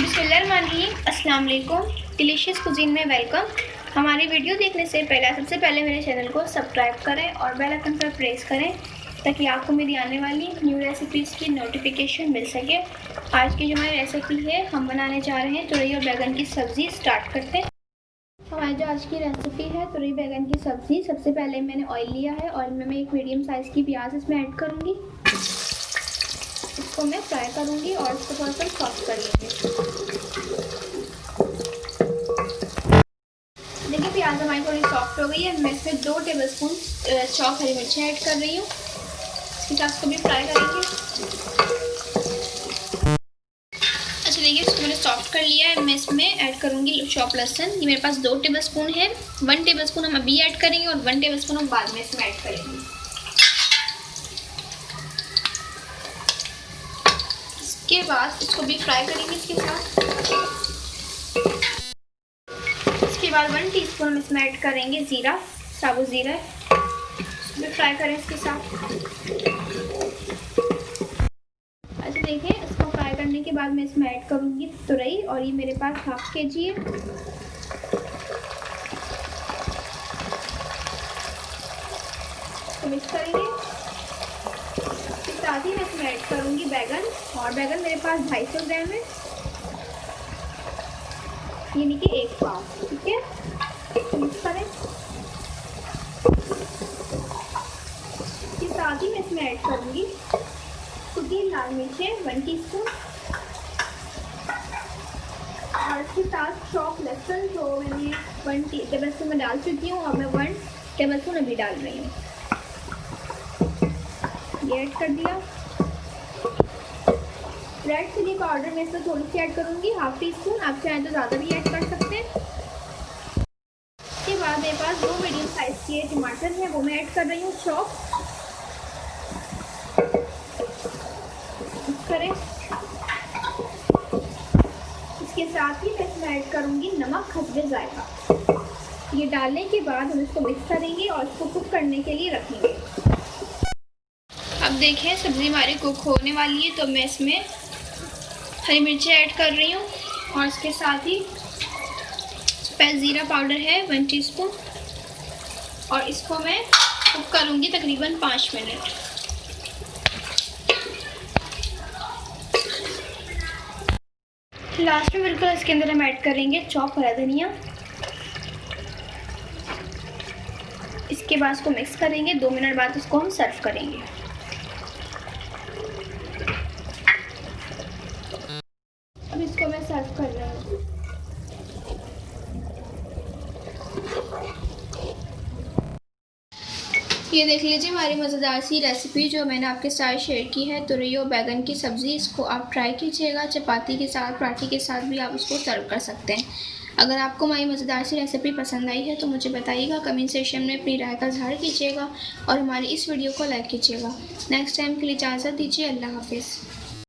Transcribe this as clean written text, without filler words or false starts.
बिस्मिल्लाहिर्रहमानिर्रहीम, अस्सलाम वालेकुम। डिलीशियस कुजीन में वेलकम। हमारी वीडियो देखने से सबसे पहले मेरे चैनल को सब्सक्राइब करें और बेल आइकन पर प्रेस करें ताकि आपको मेरी आने वाली न्यू रेसिपीज़ की नोटिफिकेशन मिल सके। आज की जो हमारी रेसिपी है, हम बनाने जा रहे हैं तुरई और बैगन की सब्ज़ी। स्टार्ट करते हैं। हमारी जो आज की रेसिपी है तुरई बैगन की सब्ज़ी। सबसे पहले मैंने ऑयल लिया है। ऑयल में मैं एक मीडियम साइज़ की प्याज इसमें ऐड करूँगी। इसको मैं फ्राई करूँगी और इसको थोड़ा सा सॉफ्ट कर लेंगे। देखिए प्याज हमारी थोड़ी सॉफ्ट हो गई है। मैं इसमें 2 टेबलस्पून चॉप हरी मिर्ची ऐड कर रही हूँ। इसके साथ इसको भी फ्राई करेंगे। अच्छा देखिए, इसको मैंने सॉफ्ट कर लिया है। मैं इसमें ऐड करूँगी चॉप लहसुन। ये मेरे पास 2 टेबलस्पून है। 1 टेबलस्पून हम अभी ऐड करेंगे और 1 टेबलस्पून हम बाद में इसमें ऐड करेंगे। इसके बाद इसको भी फ्राई करेंगे इसके साथ। इसके बाद 1 टीस्पून हम इसमें ऐड करेंगे ज़ीरा, साबुत ज़ीरा। इसको भी फ्राई करें इसके साथ। अच्छा देखिए, इसको फ्राई करने के बाद मैं इसमें ऐड करूँगी तुरई, और ये मेरे पास 1/2 kg है। तो मिक्स करेंगे। इसके साथ ही मैं इसमें ऐड करूँगी बैगन, और बैगन मेरे पास 250 ग्राम है, यानी कि 1 पाव। ठीक है, मिक्स करें। इसके साथ ही मैं इसमें ऐड करूँगी कुटी लाल मिर्चें 1 टीस्पून, और इसके साथ चॉप लहसुन जो मैंने 1 टेबलस्पून में डाल चुकी हूँ, और मैं 1 टेबलस्पून अभी डाल रही हूँ। ये ऐड कर दिया। रेड चिली पाउडर मैं इसमें थोड़ी सी ऐड करूँगी, 1/2 टीस्पून। आप चाहें तो ज़्यादा भी ऐड कर सकते हैं। इसके बाद मेरे पास 2 मीडियम साइज़ के टमाटर हैं, वो मैं ऐड कर रही हूँ चॉप। करें। इसके साथ ही मैं इसमें ऐड करूँगी नमक हस्बे जायका। ये डालने के बाद हम इसको मिक्स करेंगे और इसको कुक करने के लिए रखेंगे। अब देखें सब्ज़ी हमारी कुक होने वाली है, तो मैं इसमें हरी मिर्ची ऐड कर रही हूँ, और इसके साथ ही ज़ीरा पाउडर है 1 टीस्पून, और इसको मैं कुक करूँगी तकरीबन 5 मिनट। लास्ट में बिल्कुल इसके अंदर हम ऐड करेंगे चॉप हरा धनिया। इसके बाद इसको मिक्स करेंगे। 2 मिनट बाद इसको हम सर्व करेंगे। अब इसको मैं सर्व कर रही हूँ। ये देख लीजिए हमारी मज़ेदार सी रेसिपी जो मैंने आपके साथ शेयर की है, तुरई और बैगन की सब्ज़ी। इसको आप ट्राई कीजिएगा। चपाती के साथ, पराठे के साथ भी आप इसको सर्व कर सकते हैं। अगर आपको हमारी मज़ेदार सी रेसिपी पसंद आई है तो मुझे बताइएगा, कमेंट सेक्शन में अपनी राय का इज़हार कीजिएगा, और हमारी इस वीडियो को लाइक कीजिएगा। नेक्स्ट टाइम के लिए इजाज़त दीजिए। अल्लाह हाफिज़।